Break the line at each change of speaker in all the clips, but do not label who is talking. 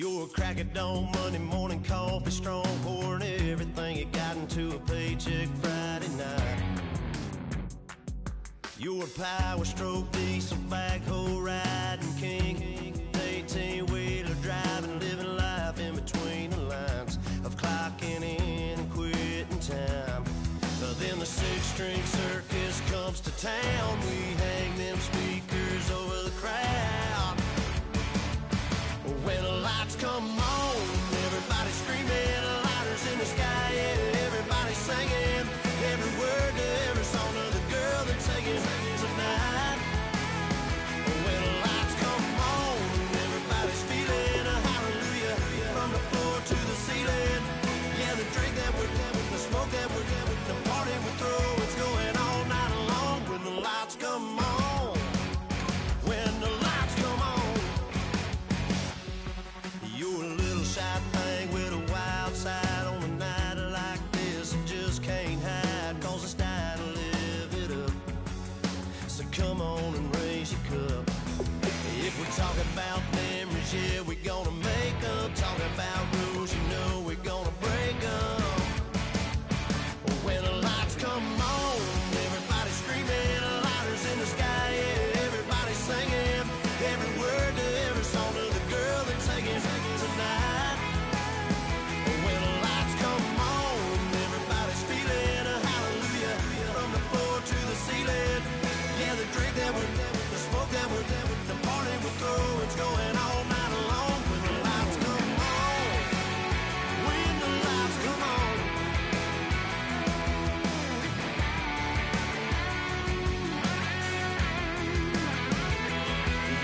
You're a crack at dawn, Monday morning coffee strong, pouring everything you got into a paycheck Friday night. You're a power stroke, diesel backhoe riding king, 18-wheeler driving, living life in between the lines of clocking in and quitting time. Then the six-string circus comes to town. We hang them speakers over the crowd. When the lights come on, everybody screaming, lighters in the sky, yeah, everybody singing every word to every song of the girl they're taking tonight. When the lights come on, everybody's feeling a hallelujah from the floor to the ceiling. Yeah, the drink that we're having, the smoke that we're having, the party we throw, it's going all night long. When the lights come on, when the lights come on. You're a little shy thing with a wild side. On a night like this, you just can't hide, cause it's time to live it up. So come on and raise your cup. If we're talking about memories, yeah, we're gonna make them. Talking about rules, you know we're gonna break them. When the lights come on, everybody screaming, lighters in the sky, yeah, everybody singing every word to every song of the girl they're taking tonight. When the lights come on, everybody's feeling a hallelujah from the floor to the ceiling. Yeah, the drink that we're having, the smoke that we're having, the party we throw, it's going all night long. When the lights come on, when the lights come on.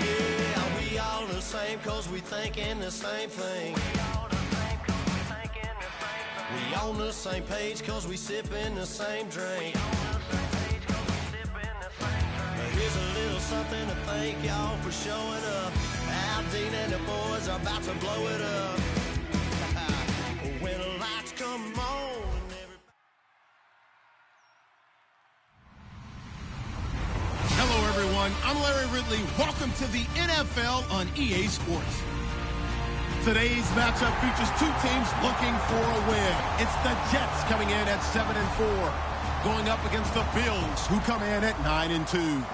Yeah, we all the same, cause we thinking the same thing. We on the same page, cause we sipping the same drink. Here's a little something to thank y'all for showing up. Al Dean and the boys are about to blow it up. When the lights come on,
Hello, everyone. I'm Larry Ridley. Welcome to the NFL on EA Sports. Today's matchup features two teams looking for a win. It's the Jets coming in at 7-4, going up against the Bills, who come in at 9-2.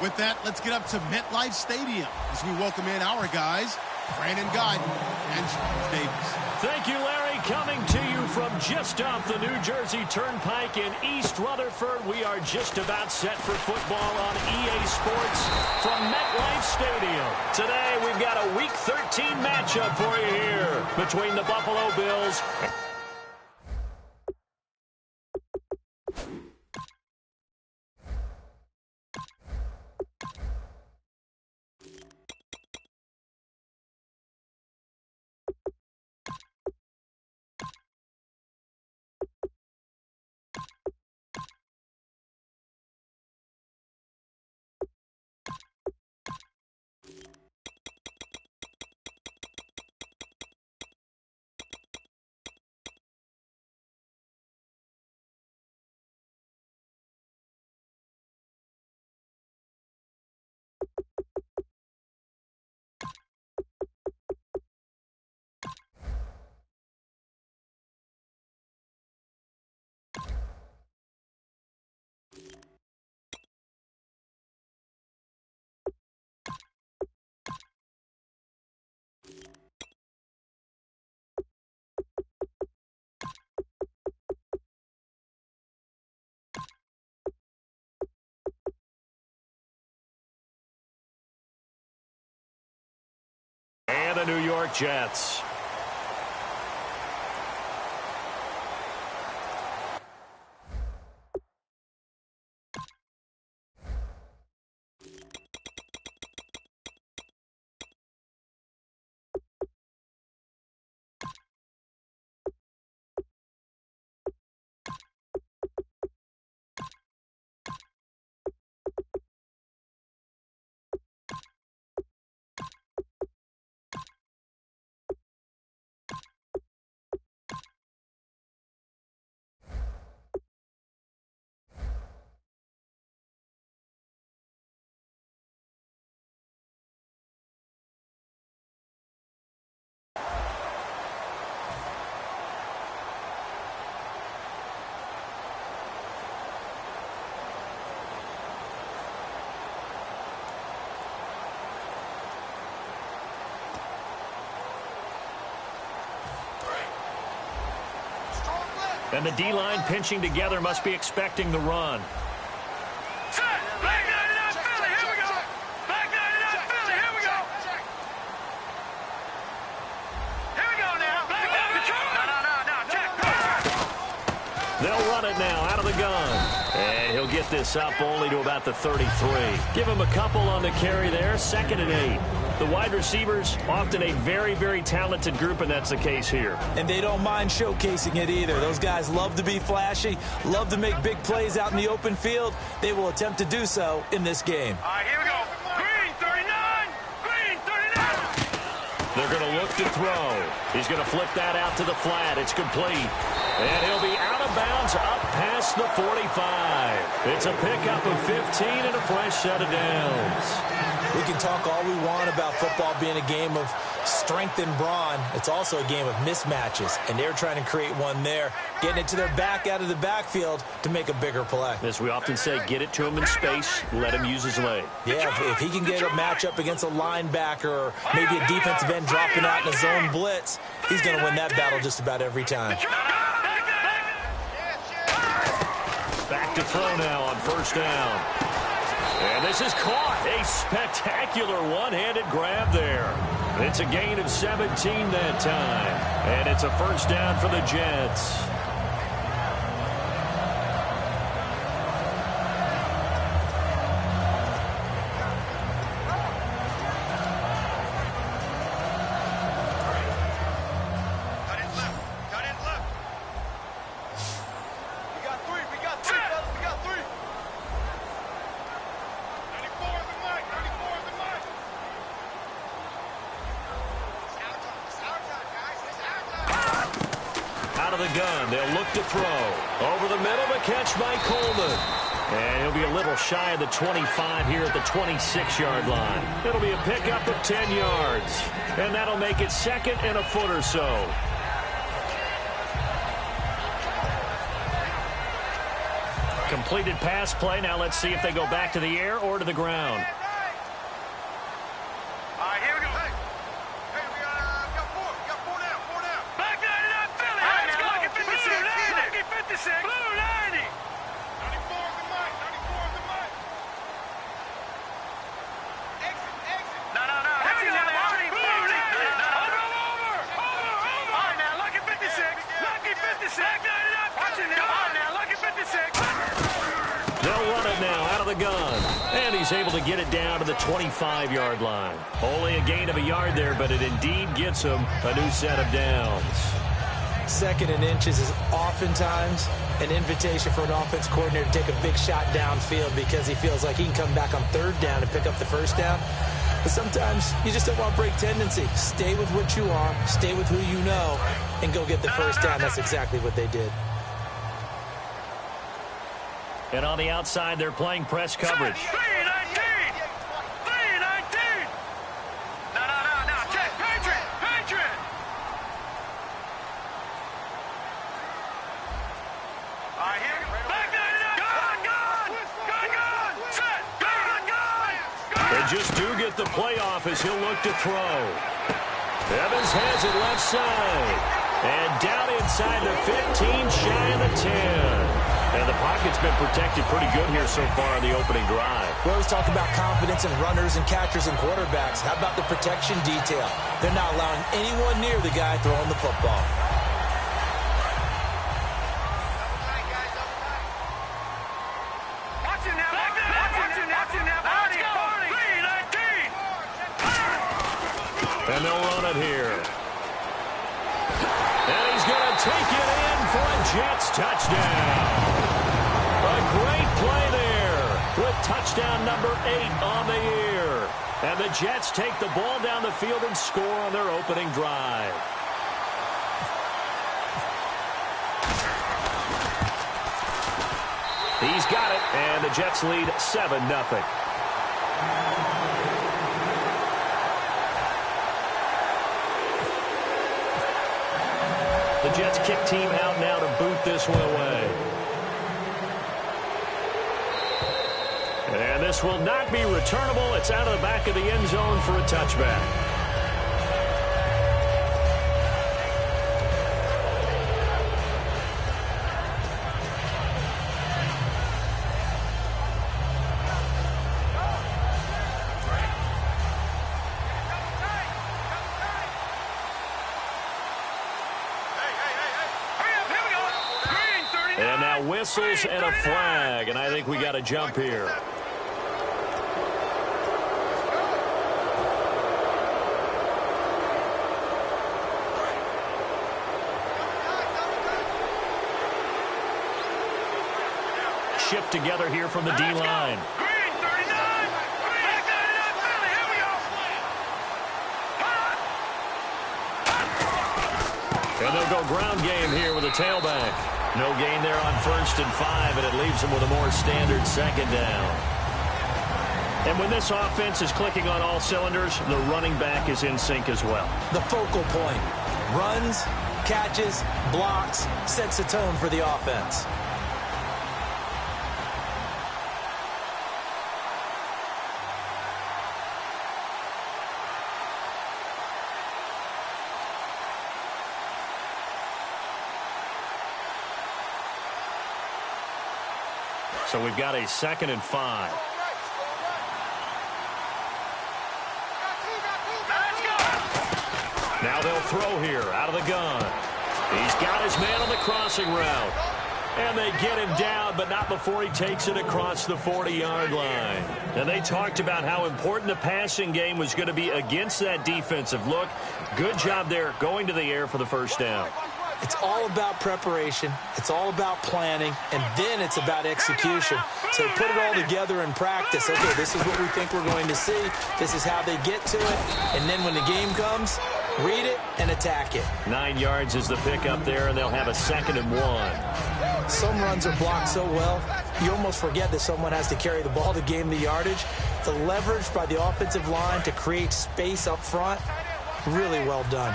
With that, let's get up to MetLife Stadium as we welcome in our guys, Brandon Gaudin and Charles Davis.
Thank you, Larry. Coming to you from just off the New Jersey Turnpike in East Rutherford. We are just about set for football on EA Sports from MetLife Stadium. Today, we've got a Week 13 matchup for you here between the Buffalo Bills and the New York Jets. And the D-line pinching together must be expecting the run.
Set! Back 99 Philly, here we go! Back 99 Philly, here we go! Here we go now! Back 99 check!
They'll run it now out of the gun. And he'll get this up only to about the 33. Give him a couple on the carry there, 2nd and 8. The wide receivers, often a very, very talented group, and that's the case here.
And they don't mind showcasing it either. Those guys love to be flashy, love to make big plays out in the open field. They will attempt to do so in this game.
All right, here we go. Green 39! Green 39!
They're going to look to throw. He's going to flip that out to the flat. It's complete. And he'll be out of bounds up past the 45. It's a pickup of 15 and a fresh set of downs.
We can talk all we want about football being a game of strength and brawn. It's also a game of mismatches, and they're trying to create one there, getting it to their back out of the backfield to make a bigger play.
As we often say, get it to him in space, let him use his leg.
Yeah, if he can get a matchup against a linebacker or maybe a defensive end dropping out in a zone blitz, he's going to win that battle just about every time.
Back to throw now on 1st down. And this is caught. A spectacular one-handed grab there. It's a gain of 17 that time. And it's a 1st down for the Jets. They'll look to throw. Over the middle, the catch by Coleman. And he'll be a little shy of the 25 here at the 26-yard line. It'll be a pickup of 10 yards. And that'll make it 2nd and a foot or so. Completed pass play. Now let's see if they go back to the air or to the ground. They'll run it now out of the gun. And he's able to get it down to the 25-yard line. Only a gain of a yard there, but it indeed gets him a new set of downs.
2nd and inches is oftentimes an invitation for an offense coordinator to take a big shot downfield because he feels like he can come back on 3rd down and pick up the 1st down. But sometimes you just don't want break tendency. Stay with what you are, stay with who you know, and go get the 1st down. That's exactly what they did.
And on the outside, they're playing press coverage.
3-19! 3-19! No. Check. Patriot! All right, here. Back 99! Gun! Set! Gun!
They just do get the playoff as he'll look to throw. Evans has it left side. And down inside the 15, shy of the 10. And the pocket's been protected pretty good here so far in the opening drive.
We always talk about confidence in runners and catchers and quarterbacks. How about the protection detail? They're not allowing anyone near the guy throwing the football.
Watch it now. Party. 3-19.
And they'll run it here. And he's going to take it in for a Jets touchdown. A great play there with touchdown number 8 on the year. And the Jets take the ball down the field and score on their opening drive. He's got it, and the Jets lead 7-0. The Jets kick team out now to boot this one away. And this will not be returnable. It's out of the back of the end zone for a touchback. whistles and a flag, and I think we got a jump here. Shift together here from the D-line.
Green, 39. Back 99, Philly. Here we go.
And they'll go ground game here with a tailback. No gain there on 1st and 5, and it leaves them with a more standard 2nd down. And when this offense is clicking on all cylinders, the running back is in sync as well.
The focal point. Runs, catches, blocks, sets a tone for the offense.
So we've got a 2nd and 5. Now they'll throw here out of the gun. He's got his man on the crossing route. And they get him down, but not before he takes it across the 40-yard line. And they talked about how important the passing game was going to be against that defensive look. Good job there going to the air for the 1st down.
It's all about preparation. It's all about planning. And then it's about execution. So put it all together in practice. Okay, this is what we think we're going to see. This is how they get to it. And then when the game comes, read it and attack it.
9 yards is the pickup there, and they'll have a 2nd and 1.
Some runs are blocked so well, you almost forget that someone has to carry the ball to gain the yardage. The leverage by the offensive line to create space up front, really well done.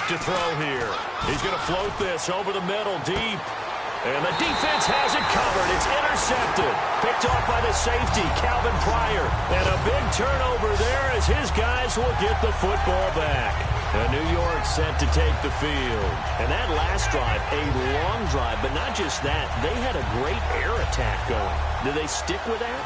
To throw here. He's going to float this over the middle deep. And the defense has it covered. It's intercepted. Picked off by the safety, Calvin Pryor. And a big turnover there as his guys will get the football back. And New York set to take the field. And that last drive, a long drive, but not just that. They had a great air attack going. Do they stick with that?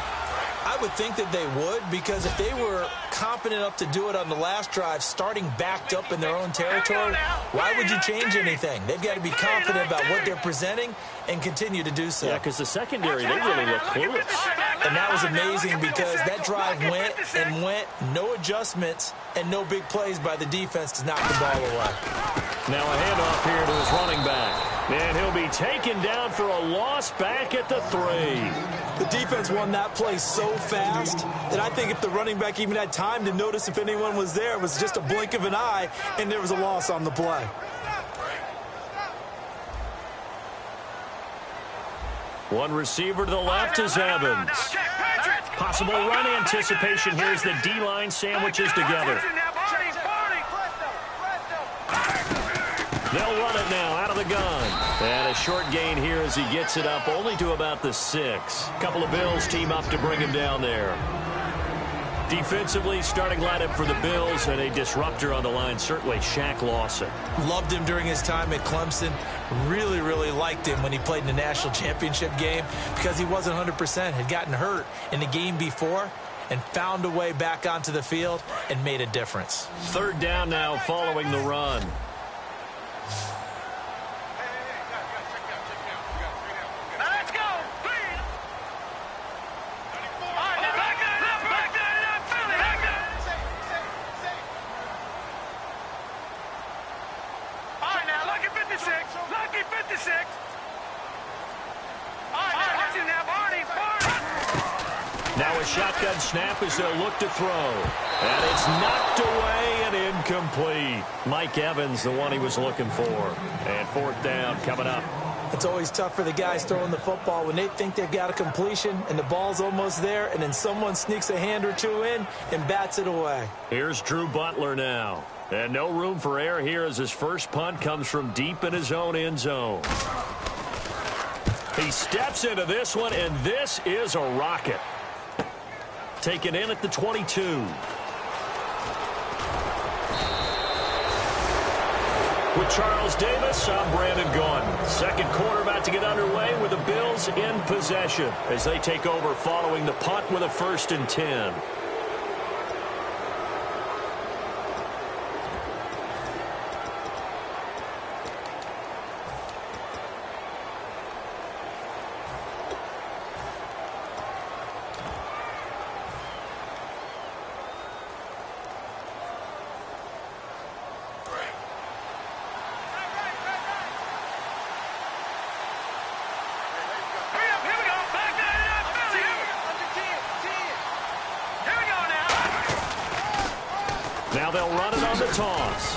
I would think that they would, because if they were competent enough to do it on the last drive, starting backed up in their own territory, why would you change anything? They've got to be confident about what they're presenting and continue to do so.
Yeah, because the secondary, they really look clueless.
And that was amazing because that drive went and went, no adjustments and no big plays by the defense to knock the ball away.
Now a handoff here to his running back. And he'll be taken down for a loss back at the 3.
The defense won that play so fast that I think if the running back even had time to notice if anyone was there, it was just a blink of an eye, and there was a loss on the play.
One receiver to the left is Evans. Possible run anticipation here as the D-line sandwiches together. They'll run it now out of the gun. And a short gain here as he gets it up only to about the 6. A couple of Bills team up to bring him down there. Defensively, starting lineup for the Bills, and a disruptor on the line, certainly Shaq Lawson.
Loved him during his time at Clemson. Really, really liked him when he played in the national championship game because he wasn't 100%, had gotten hurt in the game before and found a way back onto the field and made a difference.
3rd down now following the run. Now a shotgun snap as they'll look to throw. And it's knocked away and incomplete. Mike Evans, the one he was looking for. And 4th down coming up.
It's always tough for the guys throwing the football when they think they've got a completion and the ball's almost there, and then someone sneaks a hand or two in and bats it away.
Here's Drew Butler now. And no room for error here as his first punt comes from deep in his own end zone. He steps into this one, and this is a rocket. Taken in at the 22. With Charles Davis, I'm Brandon Gaudin. Second quarter about to get underway with the Bills in possession as they take over following the punt with a 1st and 10. Now they'll run it on the toss.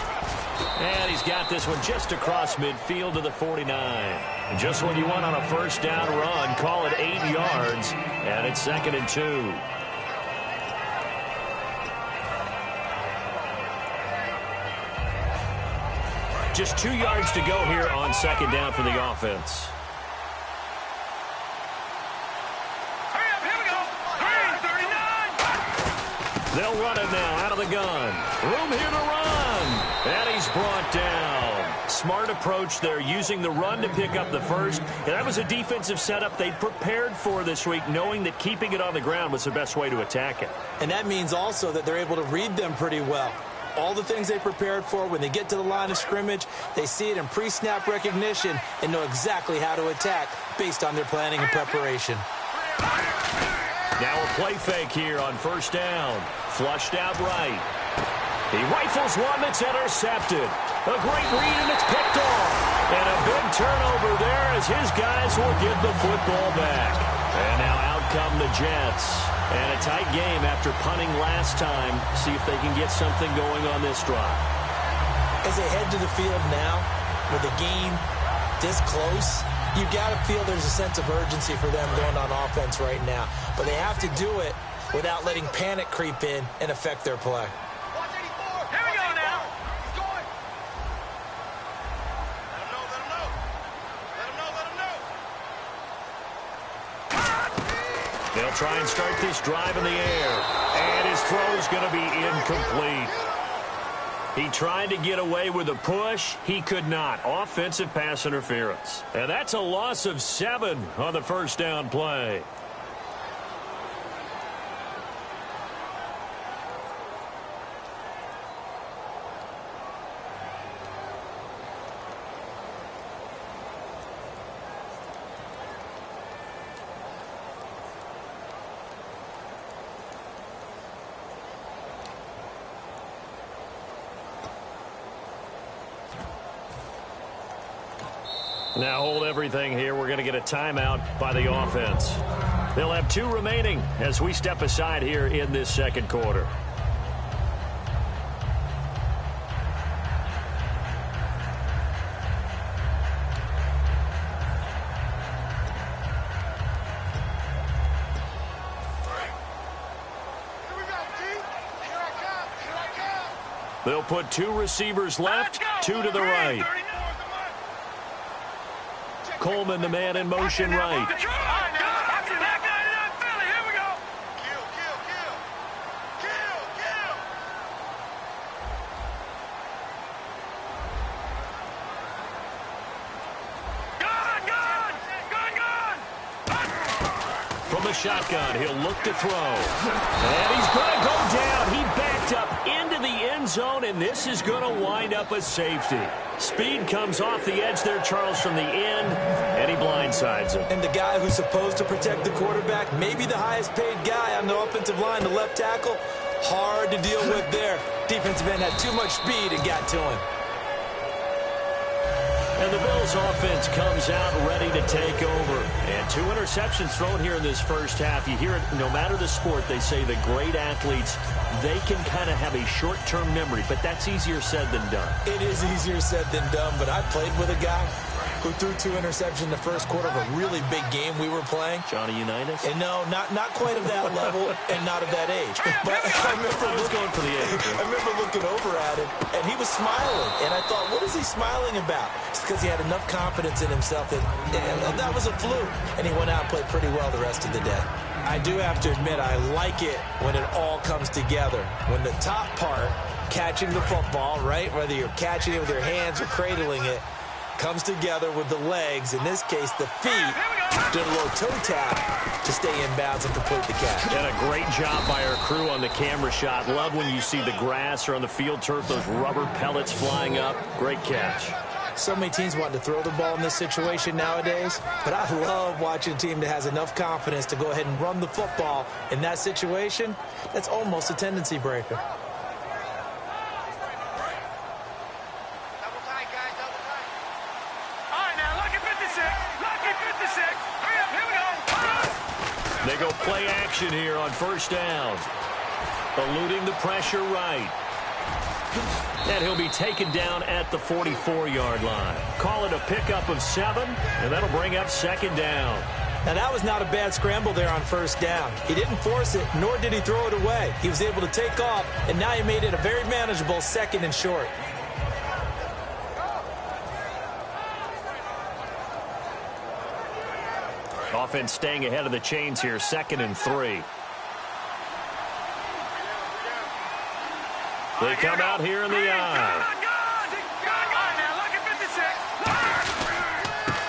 And he's got this one just across midfield to the 49. And just when you want on a 1st down run, call it 8 yards, and it's 2nd and 2. Just 2 yards to go here on 2nd down for the offense. They'll run it now out of the gun. Room here to run. And he's brought down. Smart approach there, using the run to pick up the 1st. And that was a defensive setup they prepared for this week, knowing that keeping it on the ground was the best way to attack it.
And that means also that they're able to read them pretty well. All the things they prepared for, when they get to the line of scrimmage, they see it in pre-snap recognition and know exactly how to attack based on their planning and preparation.
Now a play fake here on 1st down. Flushed out right. He rifles one that's intercepted. A great read, and it's picked off. And a big turnover there as his guys will get the football back. And now out come the Jets. And a tight game after punting last time. See if they can get something going on this drive.
As they head to the field now, with the game this close, you got to feel there's a sense of urgency for them going on offense right now. But they have to do it without letting panic creep in and affect their play.
Here we go now. He's going. Let him know. Let him know.
They'll try and start this drive in the air. And his throw's going to be incomplete. He tried to get away with a push. He could not. Offensive pass interference. And that's a loss of 7 on the 1st down play. Now hold everything here. We're going to get a timeout by the offense. They'll have 2 remaining as we step aside here in this 2nd quarter. They'll put 2 receivers left, 2 to the right. Coleman, the man in motion right. From the shotgun, he'll look to throw. And he's going to go down. He backed up into the end zone, and this is going to wind up a safety. Speed comes off the edge there, Charles, from the end, and he blindsides him.
And the guy who's supposed to protect the quarterback, maybe the highest paid guy on the offensive line, the left tackle, hard to deal with there. Defensive end had too much speed and got to him.
And the Bills offense comes out ready to take over. And 2 interceptions thrown here in this 1st half. You hear it, no matter the sport, they say the great athletes, they can kind of have a short-term memory, but that's easier said than done.
It is easier said than done, but I played with a guy who threw 2 interceptions in the 1st quarter of a really big game we were playing.
Johnny Unitas?
And no, not quite of that level and not of that age. But I remember looking over at him, and he was smiling. And I thought, what is he smiling about? It's because he had enough confidence in himself that was a fluke. And he went out and played pretty well the rest of the day. I do have to admit, I like it when it all comes together. When the top part catching the football, right? Whether you're catching it with your hands or cradling it, comes together with the legs, in this case the feet, did a little toe tap to stay in bounds and complete the catch.
And a great job by our crew on the camera shot. Love when you see the grass or on the field turf, those rubber pellets flying up. Great catch.
So many teams want to throw the ball in this situation nowadays, but I love watching a team that has enough confidence to go ahead and run the football in that situation. That's almost a tendency breaker.
They go play action here on first down. Eluding the pressure right. And he'll be taken down at the 44-yard line. Call it a pickup of 7, and that'll bring up second down.
Now, that was not a bad scramble there on first down. He didn't force it, nor did he throw it away. He was able to take off, and now he made it a very manageable second and short.
Offense staying ahead of the chains here, 2nd and 3. They come out here in the eye.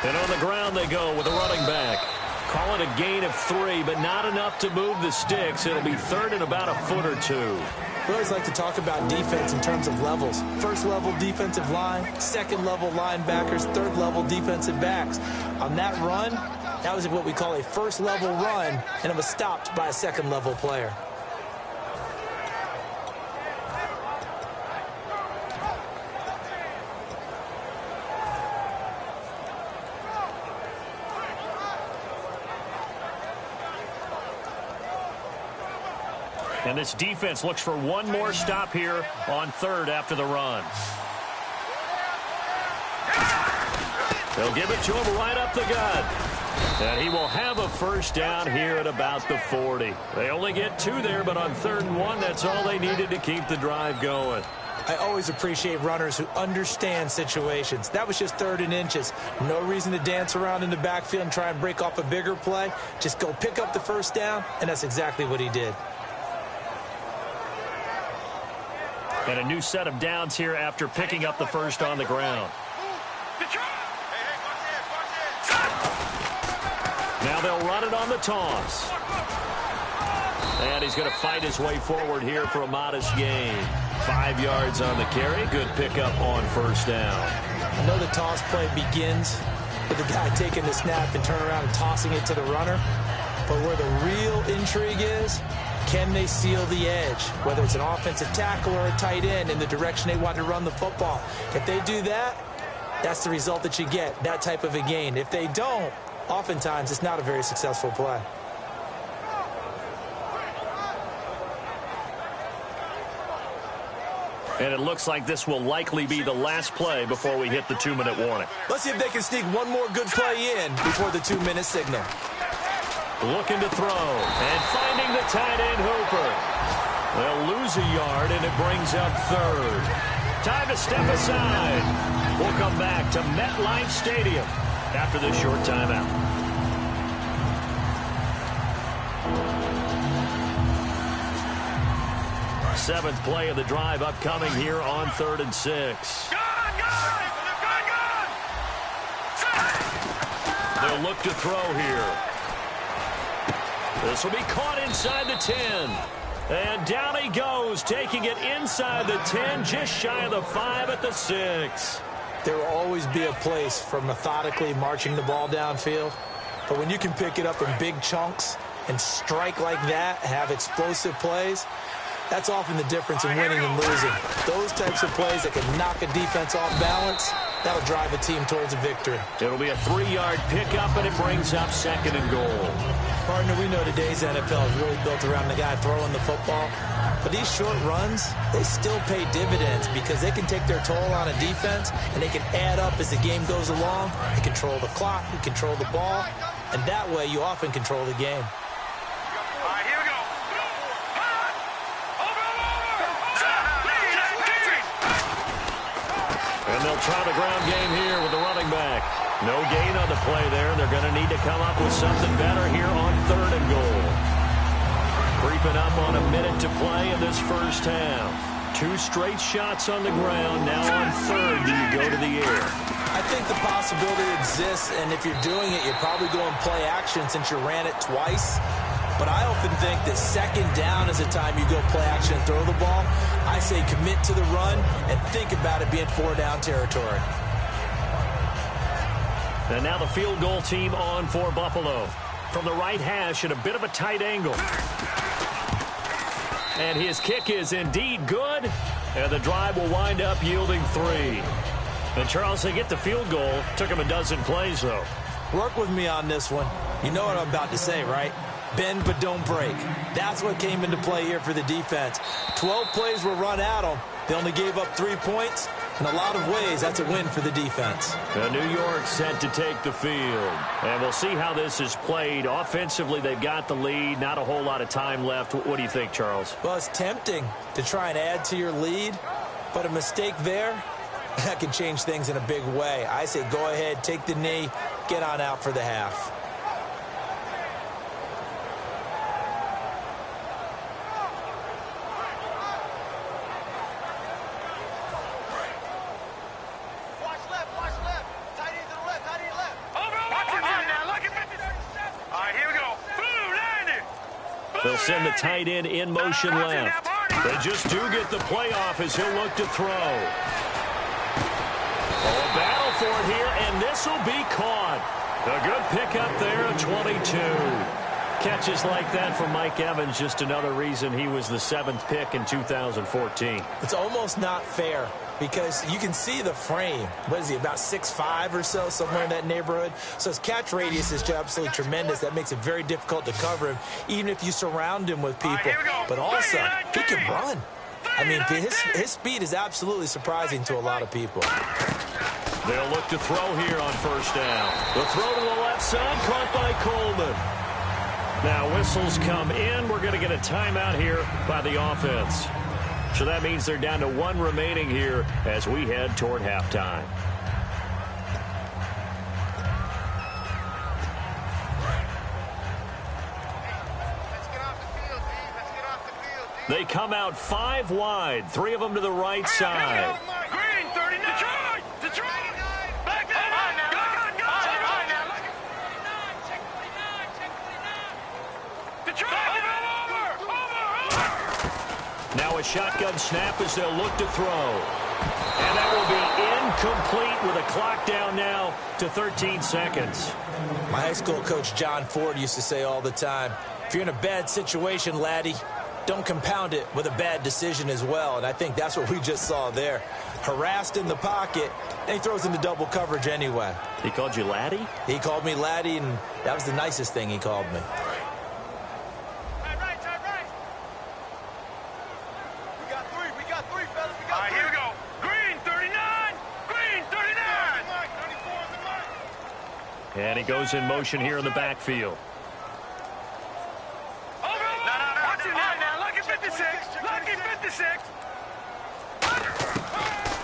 And on the ground they go with a running back. Call it a gain of 3, but not enough to move the sticks. It'll be 3rd and about a foot or 2.
We always like to talk about defense in terms of levels. First level defensive line, second level linebackers, third level defensive backs. On that run, that was what we call a first level run, and it was stopped by a second level player.
And this defense looks for one more stop here on 3rd after the run. They'll give it to him right up the gut. And he will have a first down here at about the 40. They only get 2 there, but on 3rd and 1, that's all they needed to keep the drive going.
I always appreciate runners who understand situations. That was just 3rd and inches. No reason to dance around in the backfield and try and break off a bigger play. Just go pick up the first down, and that's exactly what he did.
And a new set of downs here after picking up the first on the ground. Now they'll run it on the toss. And he's going to fight his way forward here for a modest gain. 5 yards on the carry. Good pickup on first down.
I know the toss play begins with the guy taking the snap and turning around and tossing it to the runner. But where the real intrigue is, can they seal the edge, whether it's an offensive tackle or a tight end in the direction they want to run the football? If they do that, that's the result that you get, that type of a gain. If they don't, oftentimes it's not a very successful play.
And it looks like this will likely be the last play before we hit the 2-minute warning.
Let's see if they can sneak one more good play in before the 2-minute signal.
Looking to throw, and finding the tight end Hooper. They'll lose a yard, and it brings up 3rd. Time to step aside. We'll come back to MetLife Stadium after this short timeout. Seventh play of the drive upcoming here on 3rd and 6. They'll look to throw here. This will be caught inside the 10. And down he goes, taking it inside the 10, just shy of the 5 at the 6.
There will always be a place for methodically marching the ball downfield. But when you can pick it up in big chunks and strike like that, have explosive plays, that's often the difference in winning and losing. Those types of plays that can knock a defense off balance, that'll drive a team towards a victory.
It'll be a 3-yard pickup, and it brings up 2nd and goal.
Partner, we know today's NFL is really built around the guy throwing the football. But these short runs, they still pay dividends because they can take their toll on a defense, and they can add up as the game goes along. They control the clock, they control the ball, and that way you often control the game.
And they'll try the ground game here with the running back. No gain on the play there. They're going to need to come up with something better here on 3rd and goal. Creeping up on a minute to play in this first half. 2 straight shots on the ground. Now on third, do you go to the air?
I think the possibility exists, and if you're doing it, you're probably going play action since you ran it twice. But I often think that second down is the time you go play action and throw the ball. I say commit to the run and think about it being 4-down territory.
And now the field goal team on for Buffalo. From the right hash at a bit of a tight angle. And his kick is indeed good. And the drive will wind up yielding 3. And Charles, they get the field goal. Took him a dozen plays, though.
Work with me on this one. You know what I'm about to say, right? Bend but don't break. That's what came into play here for the defense. 12 plays were run at them. They only gave up 3 points. In a lot of ways, that's a win for the defense.
New York set to take the field. And we'll see how this is played. Offensively, they've got the lead. Not a whole lot of time left. What do you think, Charles?
Well, it's tempting to try and add to your lead. But a mistake there, that can change things in a big way. I say go ahead, take the knee, get on out for the half.
They'll send the tight end in motion left. They just do get the playoff as he'll look to throw. Oh, a battle for it here, and this will be caught. A good pickup there at 22. Catches like that from Mike Evans, just another reason he was the 7th pick in 2014.
It's almost not fair because you can see the frame. What is he, about 6'5" or so, somewhere in that neighborhood? So his catch radius is absolutely tremendous. That makes it very difficult to cover him, even if you surround him with people. But also, he can run. I mean, his speed is absolutely surprising to a lot of people.
They'll look to throw here on first down. The throw to the left side, caught by Coleman. Now whistles come in. We're going to get a timeout here by the offense. So that means they're down to 1 remaining here as we head toward halftime. They come out 5 wide, 3 of them to the right side.
Green, 39. Detroit. Back there.
Now a shotgun snap as they'll look to throw. And that will be incomplete with a clock down now to 13 seconds.
My high school coach John Ford used to say all the time, if you're in a bad situation, laddie, don't compound it with a bad decision as well. And I think that's what we just saw there. Harassed in the pocket, and he throws into double coverage anyway.
He called you laddie?
He called me laddie, and that was the nicest thing he called me.
And he goes in motion here in the backfield.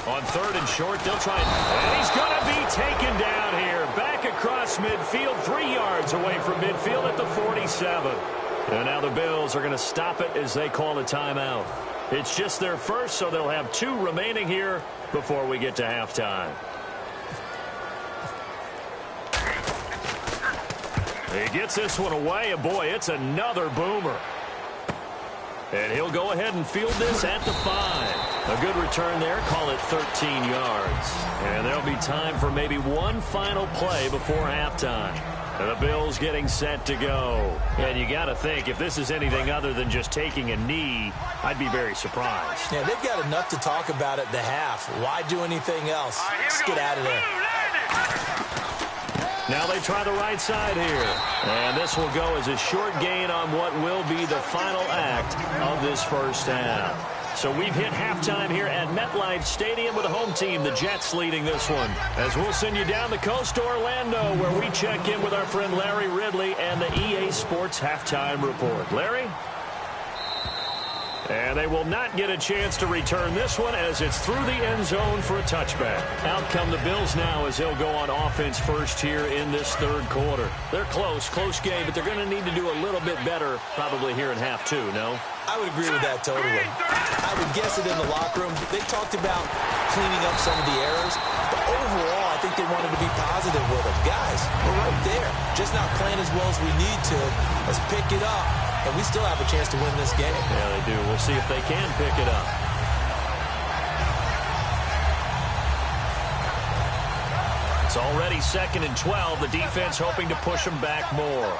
On third and short, they'll try and he's going to be taken down here. Back across midfield, 3 yards away from midfield at the 47. And now the Bills are going to stop it as they call a timeout. It's just their first, so they'll have 2 remaining here before we get to halftime. He gets this one away, and boy, it's another boomer. And he'll go ahead and field this at the 5. A good return there, call it 13 yards. And there'll be time for maybe one final play before halftime. And the Bills getting set to go. And you got to think, if this is anything other than just taking a knee, I'd be very surprised.
Yeah, they've got enough to talk about at the half. Why do anything else? Just get out of there.
Now they try the right side here. And this will go as a short gain on what will be the final act of this first half. So we've hit halftime here at MetLife Stadium with the home team, the Jets, leading this one. As we'll send you down the coast to Orlando, where we check in with our friend Larry Ridley and the EA Sports Halftime Report. Larry? And they will not get a chance to return this one as it's through the end zone for a touchback. Out come the Bills now as they'll go on offense first here in this third quarter. They're close game, but they're going to need to do a little bit better probably here in half two, no?
I would agree with that totally. I would guess it in the locker room. They talked about cleaning up some of the errors, but overall, I think they wanted to be positive with them. Guys, we're right there. Just not playing as well as we need to. Let's pick it up, and we still have a chance to win this game.
Yeah, they do. We'll see if they can pick it up. It's already 2nd and 12. The defense hoping to push them back more.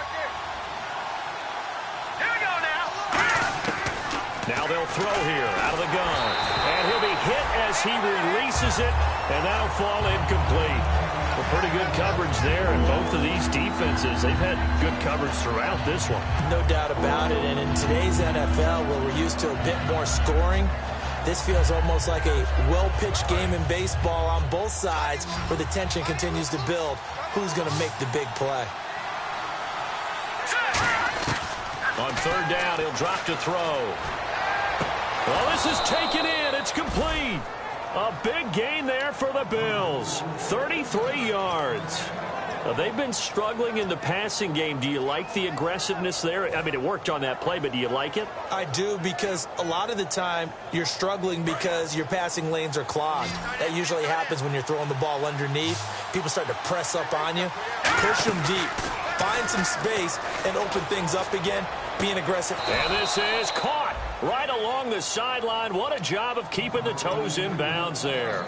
Now they'll throw here out of the gun. And he'll be hit as he releases it, and that'll fall incomplete. Well, pretty good coverage there in both of these defenses. They've had good coverage throughout this one.
No doubt about it. And in today's NFL, where we're used to a bit more scoring, this feels almost like a well-pitched game in baseball on both sides where the tension continues to build. Who's going to make the big play?
On third down, he'll drop to throw. Well, this is taken in. It's complete. A big gain there for the Bills. 33 yards. Now, they've been struggling in the passing game. Do you like the aggressiveness there? I mean, it worked on that play, but do you like it?
I do, because a lot of the time you're struggling because your passing lanes are clogged. That usually happens when you're throwing the ball underneath. People start to press up on you. Push them deep. Find some space and open things up again. Being aggressive.
And this is caught right along the sideline. What a job of keeping the toes in bounds there.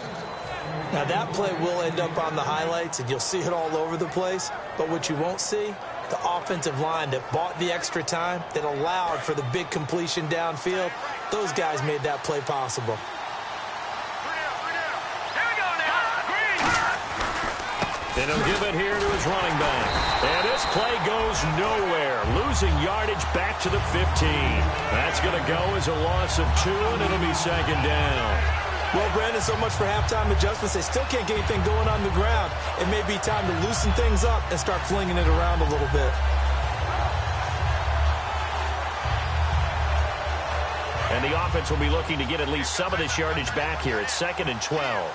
Now that play will end up on the highlights, and you'll see it all over the place. But what you won't see, the offensive line that bought the extra time, that allowed for the big completion downfield, those guys made that play possible.
And he'll give it here to his running back. And this play goes nowhere. Losing yardage back to the 15. That's going to go as a loss of 2, and it'll be 2nd down.
Well, Brandon, so much for halftime adjustments. They still can't get anything going on the ground. It may be time to loosen things up and start flinging it around a little bit.
And the offense will be looking to get at least some of this yardage back here. It's 2nd and 12.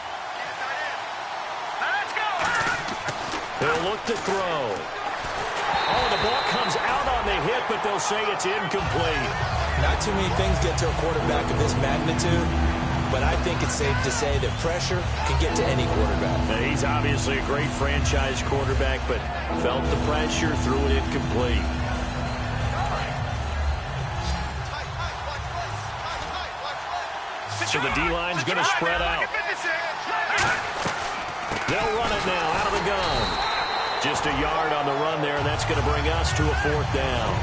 They'll look to throw. Oh, the ball comes out on the hit, but they'll say it's incomplete.
Not too many things get to a quarterback of this magnitude, but I think it's safe to say that pressure can get to any quarterback.
Now, he's obviously a great franchise quarterback, but felt the pressure, threw it incomplete. So the D-line's going to spread out. They'll run it now out of the gun. Just a yard on the run there, and that's going to bring us to a 4th down.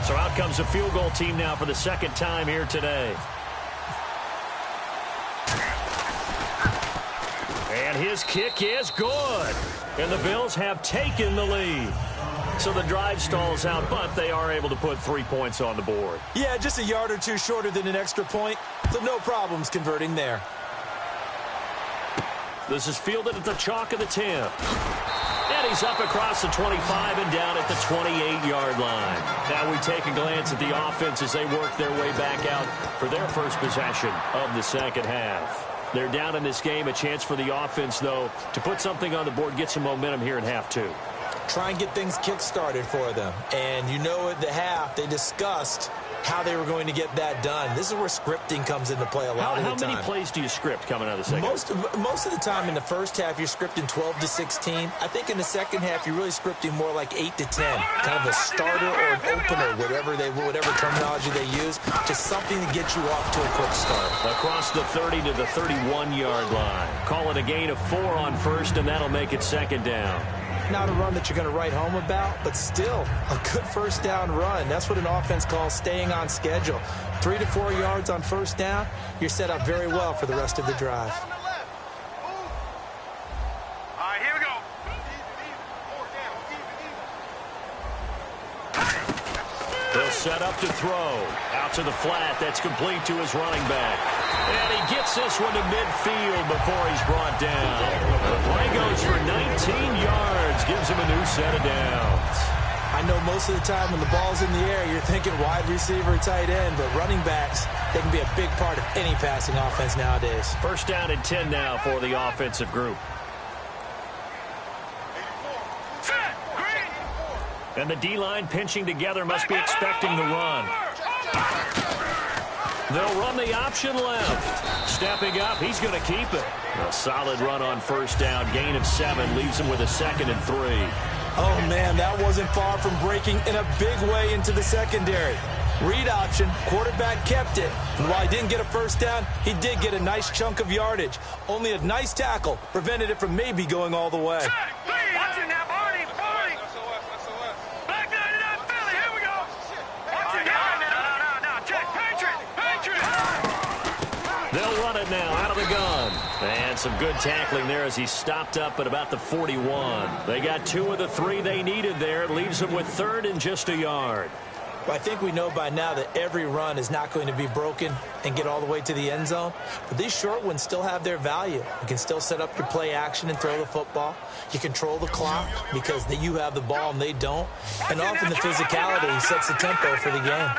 So out comes the field goal team now for the 2nd time here today. And his kick is good. And the Bills have taken the lead. So the drive stalls out, but they are able to put 3 points on the board.
Yeah, just a yard or two shorter than an extra point, so no problems converting there.
This is fielded at the chalk of the 10. And he's up across the 25 and down at the 28-yard line. Now we take a glance at the offense as they work their way back out for their first possession of the second half. They're down in this game. A chance for the offense, though, to put something on the board, get some momentum here in half 2.
Try and get things kick-started for them. And you know at the half, they discussed how they were going to get that done. This is where scripting comes into play a lot of the time.
How many plays do you script coming out of the second half?
Most of the time in the first half, you're scripting 12 to 16. I think in the second half, you're really scripting more like 8 to 10. Kind of a starter or an opener, whatever terminology they use. Just something to get you off to a quick start.
Across the 30 to the 31-yard line. Call it a gain of 4 on first, and that'll make it 2nd down.
Not a run that you're going to write home about, but still a good first down run. That's what an offense calls staying on schedule. 3 to 4 yards on first down, you're set up very well for the rest of the drive.
All right, here we go.
He'll set up to throw. Out to the flat. That's complete to his running back. And he gets this one to midfield before he's brought down. The play goes for 19 yards. Gives him a new set of downs.
I know most of the time when the ball's in the air, you're thinking wide receiver, tight end, but running backs, they can be a big part of any passing offense nowadays.
First down and 10 now for the offensive group. And the D-line pinching together must be expecting the run. They'll run the option left. Stepping up, he's going to keep it. A solid run on first down. Gain of 7 leaves him with a 2nd and 3.
Oh, man, that wasn't far from breaking in a big way into the secondary. Read option, quarterback kept it. And while he didn't get a first down, he did get a nice chunk of yardage. Only a nice tackle prevented it from maybe going all the way.
They'll run it now out of the gun. And some good tackling there as he stopped up at about the 41. They got 2 of the 3 they needed there. It leaves them with 3rd and just a yard.
Well, I think we know by now that every run is not going to be broken and get all the way to the end zone. But these short ones still have their value. You can still set up your play action and throw the football. You control the clock because you have the ball and they don't. And often the physicality sets the tempo for the game.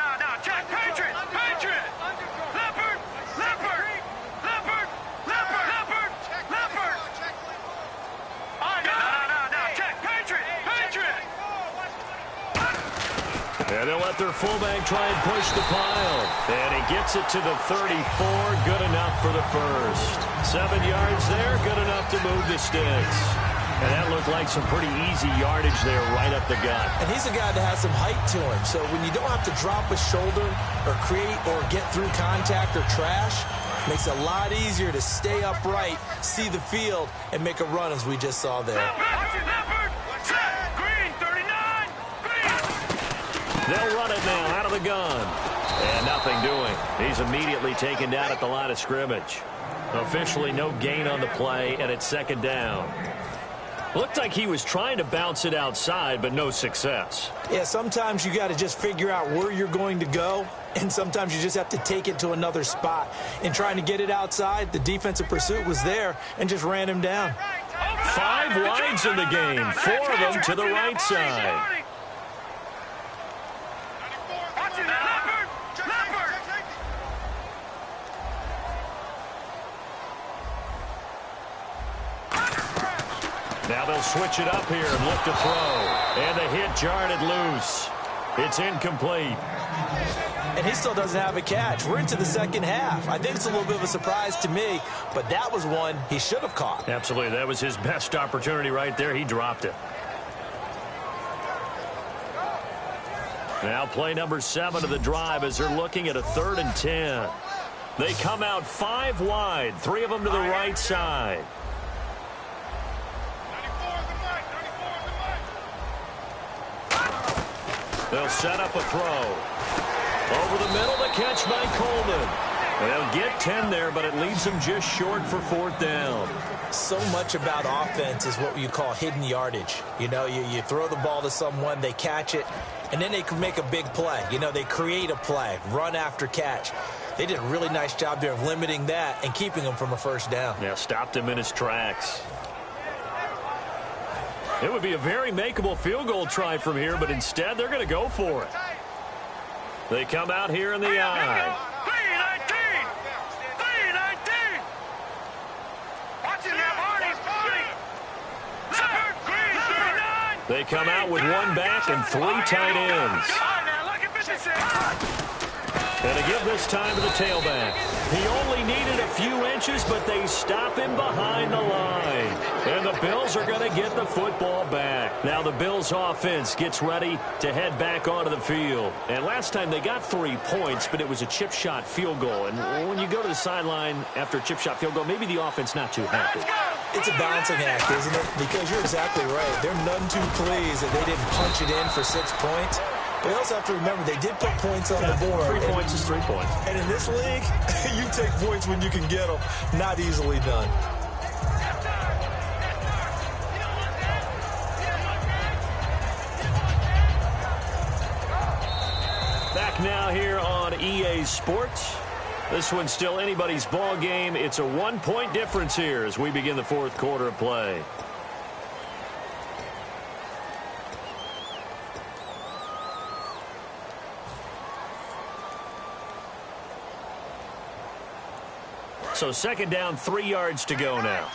And they'll let their fullback try and push the pile. And he gets it to the 34. Good enough for the first. 7 yards there. Good enough to move the sticks. And that looked like some pretty easy yardage there right up the gut.
And he's a guy that has some height to him. So when you don't have to drop a shoulder or create or get through contact or trash, it makes it a lot easier to stay upright, see the field, and make a run as we just saw there.
They'll run it now out of the gun. And nothing doing. He's immediately taken down at the line of scrimmage. Officially no gain on the play, and it's 2nd down. Looked like he was trying to bounce it outside, but no success.
Yeah, sometimes you got to just figure out where you're going to go, and sometimes you just have to take it to another spot. In trying to get it outside, the defensive pursuit was there and just ran him down.
5 wides in the game, 4 of them to the right side. Now they'll switch it up here and look to throw. And the hit jarred it loose. It's incomplete.
And he still doesn't have a catch. We're into the second half. I think it's a little bit of a surprise to me, but that was one he should have caught.
Absolutely. That was his best opportunity right there. He dropped it. Now play number 7 of the drive as they're looking at a 3rd and 10. They come out 5 wide, 3 of them to the right side. They'll set up a throw. Over the middle, the catch by Coleman. They'll get 10 there, but it leaves them just short for 4th down.
So much about offense is what you call hidden yardage. You know, you throw the ball to someone, they catch it, and then they can make a big play. You know, they create a play, run after catch. They did a really nice job there of limiting that and keeping him from a first down.
Yeah, stopped him in his tracks. It would be a very makeable field goal try from here, but instead they're going to go for it. They come out here in the eye. They come out with 1 back and 3 tight ends. And to give this time to the tailback. He only needed a few inches, but they stop him behind the line. And the Bills are going to get the football back. Now the Bills offense gets ready to head back onto the field. And last time they got 3 points, but it was a chip shot field goal. And when you go to the sideline after a chip shot field goal, maybe the offense not too happy.
It's a balancing act, isn't it? Because you're exactly right. They're none too pleased that they didn't punch it in for 6 points. But you also have to remember, they did put points on the board.
3 points is 3 points.
And in this league, you take points when you can get them. Not easily done.
now here on EA Sports. This one's still anybody's ball game. It's a 1-point difference here as we begin the fourth quarter of play. So second down, 3 yards to go now.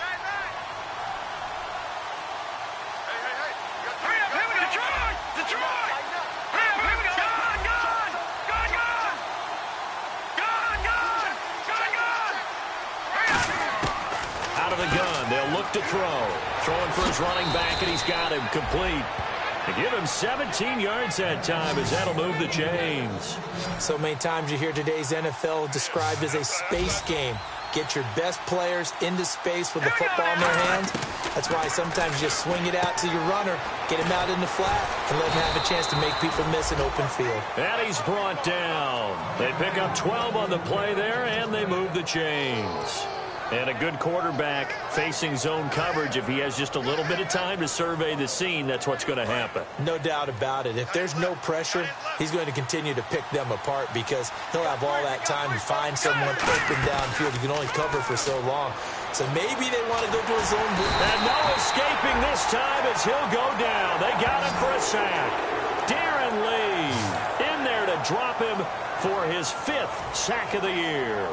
Out of the gun, they'll look to throw. Throwing for his running back, and he's got him complete. They give him 17 yards that time as that'll move the chains.
So many times you hear today's NFL described as a space game. Get your best players into space with the football in their hands. That's why sometimes you just swing it out to your runner, get him out in the flat, and let him have a chance to make people miss an open field.
And he's brought down. They pick up 12 on the play there, and they move the chains. And a good quarterback facing zone coverage. If he has just a little bit of time to survey the scene, that's what's going to happen.
No doubt about it. If there's no pressure, he's going to continue to pick them apart because he'll have all that time to find someone open downfield. He can only cover for so long. So maybe they want to go to a zone.
And no escaping this time as he'll go down. They got him for a sack. Darren Lee in there to drop him for his 5th sack of the year.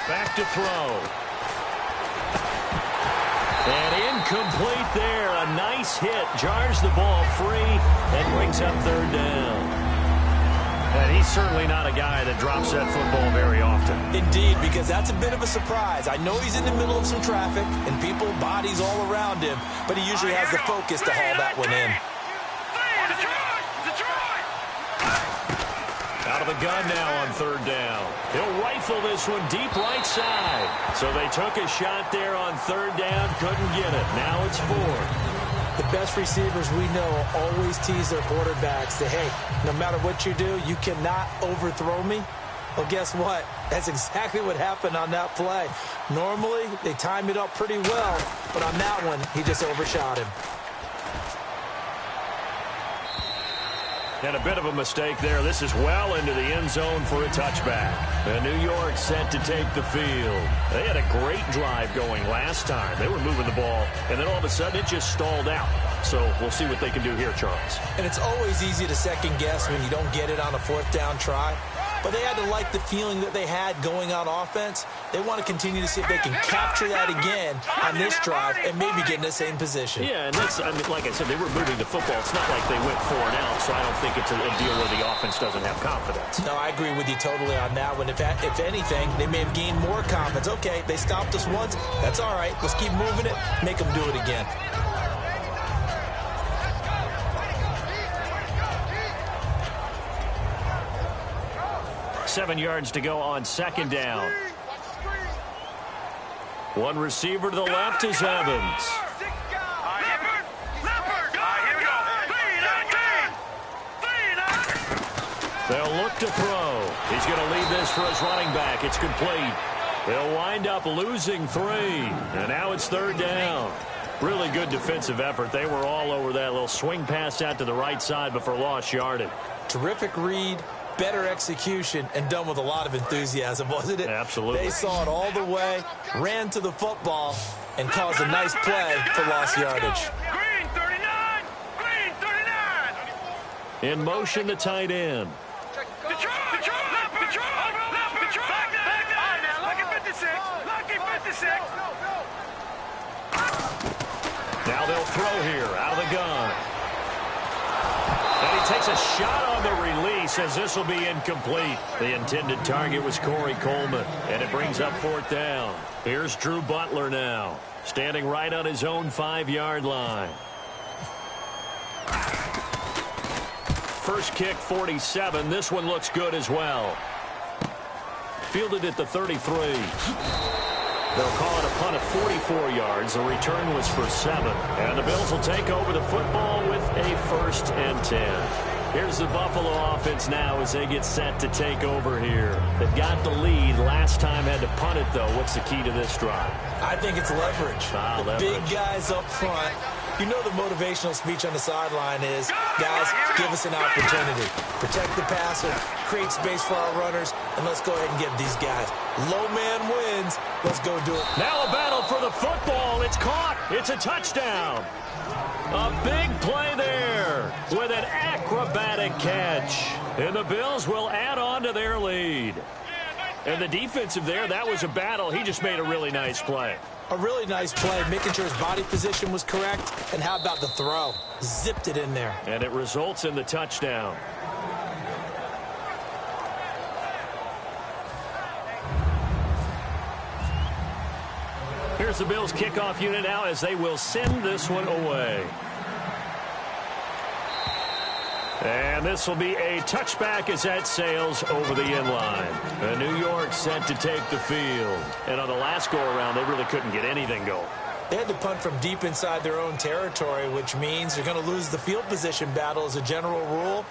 Back to throw. And incomplete there. A nice hit. Jars the ball free and brings up third down. And he's certainly not a guy that drops that football very often.
Indeed, because that's a bit of a surprise. I know he's in the middle of some traffic and people, bodies all around him, but he usually has the focus to haul that one in.
Out of the gun now on third down. He'll rifle this one deep right side. So they took a shot there on third down, couldn't get it. Now it's 4.
The best receivers we know always tease their quarterbacks that, hey, no matter what you do, you cannot overthrow me. Well, guess what? That's exactly what happened on that play. Normally, they time it up pretty well, but on that one, he just overshot him.
And a bit of a mistake there. This is well into the end zone for a touchback. And New York set to take the field. They had a great drive going last time. They were moving the ball, and then all of a sudden it just stalled out. So we'll see what they can do here, Charles.
And it's always easy to second guess when you don't get it on a 4th down try. But they had to like the feeling that they had going on offense. They want to continue to see if they can capture that again on this drive and maybe get in the same position.
Yeah, and that's, I mean, like I said, they were moving the football. It's not like they went 4 and out, so I don't think it's a deal where the offense doesn't have confidence.
No, I agree with you totally on that one. If anything, they may have gained more confidence. Okay, they stopped us once. That's all right. Let's keep moving it. Make them do it again.
Seven yards to go on second down. One receiver to the left is Evans. They'll look to throw. He's going to leave this for his running back. It's complete. They'll wind up losing 3. And now it's third down. Really good defensive effort. They were all over that little swing pass out to the right side, but for lost yardage.
Terrific read. Better execution, and done with a lot of enthusiasm, wasn't it?
Absolutely.
They saw it all the way, ran to the football, and caused a nice play for lost yardage.
Green 39! Green 39!
In motion, the tight end. Now they'll throw here out of the gun. And he takes a shot on the release as this will be incomplete. The intended target was Corey Coleman, and it brings up 4th down. Here's Drew Butler now, standing right on his own 5-yard line. First kick, 47. This one looks good as well. Fielded at the 33. They'll call it a punt of 44 yards. The return was for 7. And the Bills will take over the football with a 1st and 10. Here's the Buffalo offense now as they get set to take over here. They've got the lead. Last time had to punt it, though. What's the key to this drive?
I think it's leverage.
Leverage.
Big guys up front. You know the motivational speech on the sideline is, guys, give us an opportunity. Protect the passer, create space for our runners, and let's go ahead and give these guys. Low man wins. Let's go do it.
Now a battle for the football. It's caught. It's a touchdown. A big play there with an acrobatic catch. And the Bills will add on to their lead. And the defensive there, that was a battle. He just made a really nice play.
A really nice play, making sure his body position was correct. And how about the throw? Zipped it in there.
And it results in the touchdown. Here's the Bills kickoff unit now as they will send this one away. And this will be a touchback as that sails over the end line. And New York set to take the field. And on the last go-around, they really couldn't get anything going.
They had to punt from deep inside their own territory, which means they're going to lose the field position battle as a general rule.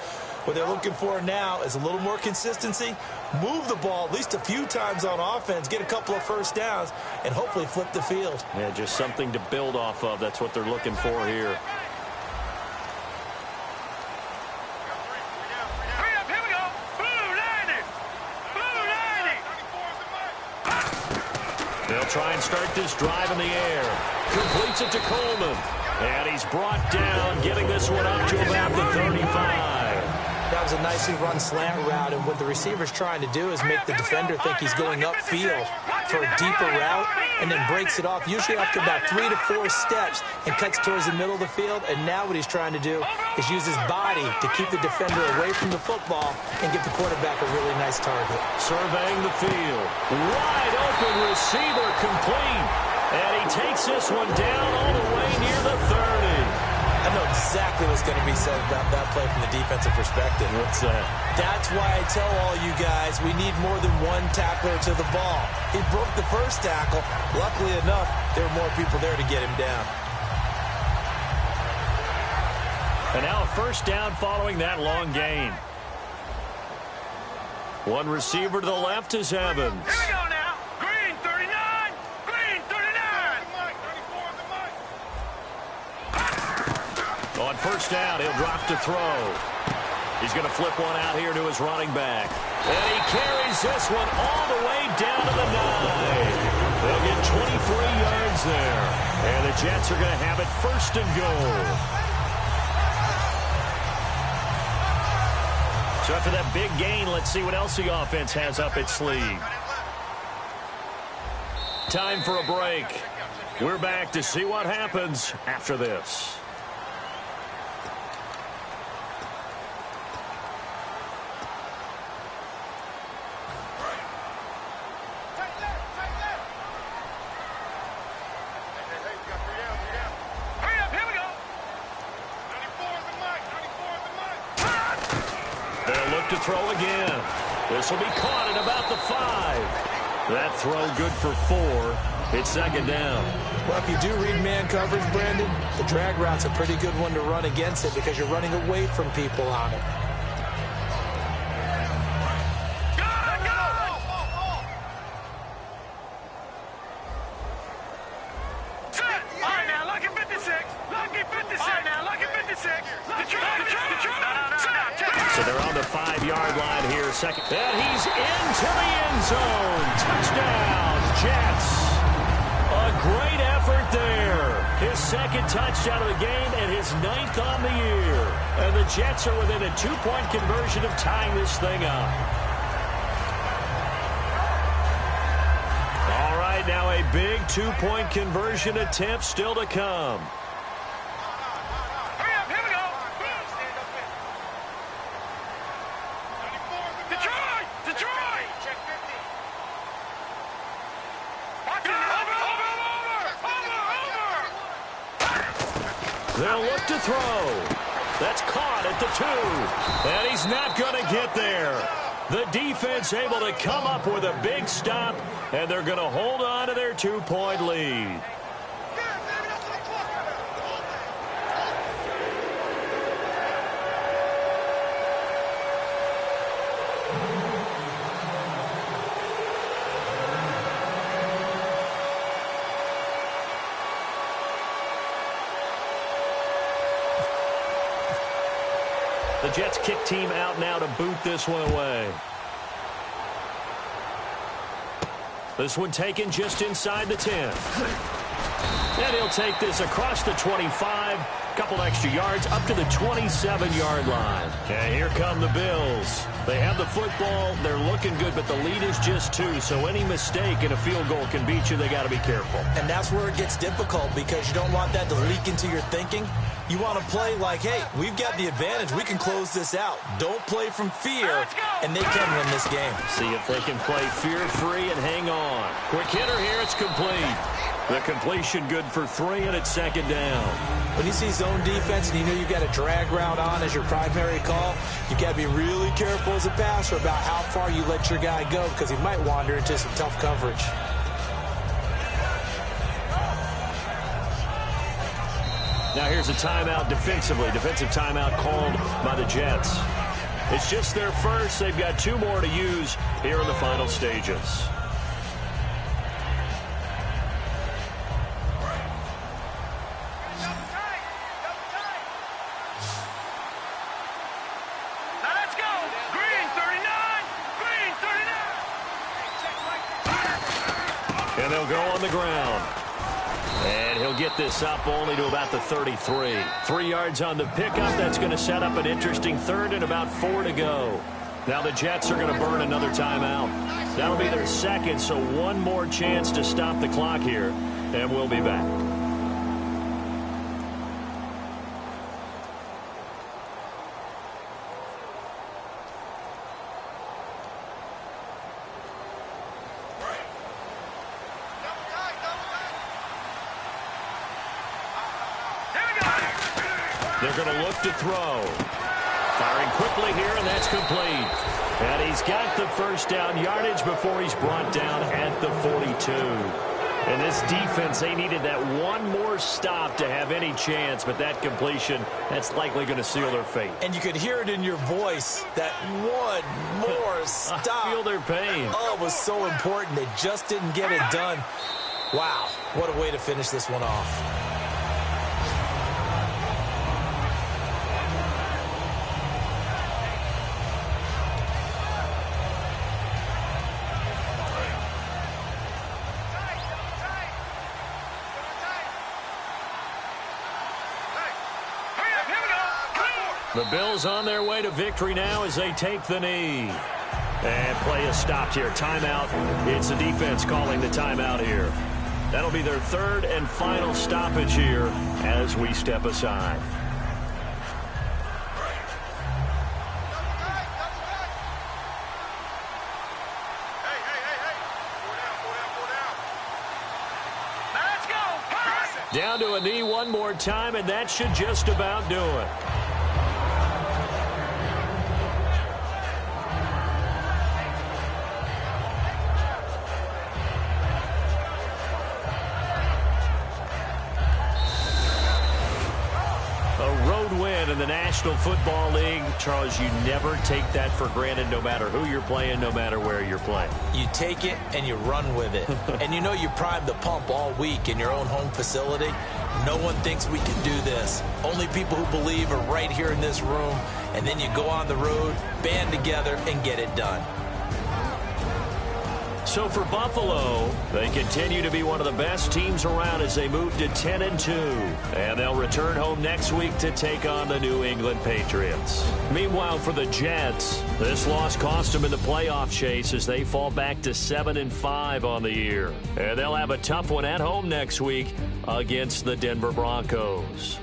What they're looking for now is a little more consistency, move the ball at least a few times on offense, get a couple of first downs, and hopefully flip the field.
Yeah, just something to build off of. That's what they're looking for here. They'll try and start this drive in the air. Completes it to Coleman. And he's brought down, getting this one up to about the 35.
That was a nicely run slant route, and what the receiver's trying to do is make the defender think he's going upfield for a deeper route and then breaks it off, usually after about 3 to 4 steps, and cuts towards the middle of the field. And now what he's trying to do is use his body to keep the defender away from the football and give the quarterback a really nice target.
Surveying the field. Wide open receiver complete. And he takes this one down all the way near the 30.
I know exactly what's going to be said about that play from the defensive perspective.
What's that? That's
why I tell all you guys we need more than one tackler to the ball. He broke the first tackle. Luckily enough, there were more people there to get him down.
And now a first down following that long gain. One receiver to the left is Evans.
Here we go now. Green 39. Green 39.
On first down, he'll drop to throw. He's going to flip one out here to his running back. And he carries this one all the way down to the 9. They'll get 23 yards there. And the Jets are going to have it first and goal. So after that big gain, let's see what else the offense has up its sleeve. Time for a break. We're back to see what happens after this. To throw again. This will be caught at about the 5. That throw good for 4. It's second down.
Well, if you do read man coverage, Brandon, the drag route's a pretty good one to run against it because you're running away from people on it.
So they're on the 5-yard line here. Second. And he's into the end zone. Touchdown, Jets. A great effort there. His second touchdown of the game and his 9th on the year. And the Jets are within a 2-point conversion of tying this thing up. All right, now a big 2-point conversion attempt still to come. They'll look to throw. That's caught at the 2. And he's not going to get there. The defense able to come up with a big stop, and they're going to hold on to their 2-point lead. The Jets kick team out now to boot this one away. This one taken just inside the 10. And he'll take this across the 25. Couple extra yards up to the 27-yard line. And here come the Bills. They have the football. They're looking good, but the lead is just 2. So any mistake in a field goal can beat you. They got to be careful.
And that's where it gets difficult because you don't want that to leak into your thinking. You want to play like, hey, we've got the advantage. We can close this out. Don't play from fear, and they can win this game.
See if they can play fear-free and hang on. Quick hitter here. It's complete. The completion good for 3, and it's second down.
When you see zone defense and you know you've got a drag route on as your primary call, you've got to be really careful as a passer about how far you let your guy go because he might wander into some tough coverage.
Now here's a timeout defensively. Defensive timeout called by the Jets. It's just their first. They've got 2 more to use here in the final stages. And they'll go on the ground. And he'll get this up only to about the 33. 3 yards on the pickup. That's going to set up an interesting third and about 4 to go. Now the Jets are going to burn another timeout. That'll be their second, so one more chance to stop the clock here. And we'll be back. They're going to look to throw. Firing quickly here, and that's complete. And he's got the first down yardage before he's brought down at the 42. And this defense, they needed that one more stop to have any chance, but that completion, that's likely going to seal their fate.
And you could hear it in your voice, that one more stop.
I feel their pain.
Oh, it was so important. They just didn't get it done. Wow, what a way to finish this one off.
The Bills on their way to victory now as they take the knee. And play is stopped here. Timeout. It's the defense calling the timeout here. That'll be their third and final stoppage here as we step aside. Down to a knee one more time, and that should just about do it. In the National Football League, Charles, you never take that for granted no matter who you're playing, no matter where you're playing.
You take it and you run with it. And you know you primed the pump all week in your own home facility. No one thinks we can do this. Only people who believe are right here in this room. And then you go on the road, band together, and get it done.
So for Buffalo, they continue to be one of the best teams around as they move to 10-2. And they'll return home next week to take on the New England Patriots. Meanwhile, for the Jets, this loss cost them in the playoff chase as they fall back to 7-5 on the year. And they'll have a tough one at home next week against the Denver Broncos.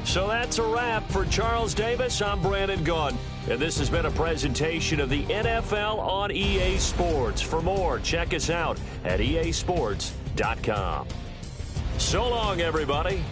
So that's a wrap. For Charles Davis, I'm Brandon Gaudin. And this has been a presentation of the NFL on EA Sports. For more, check us out at easports.com. So long, everybody.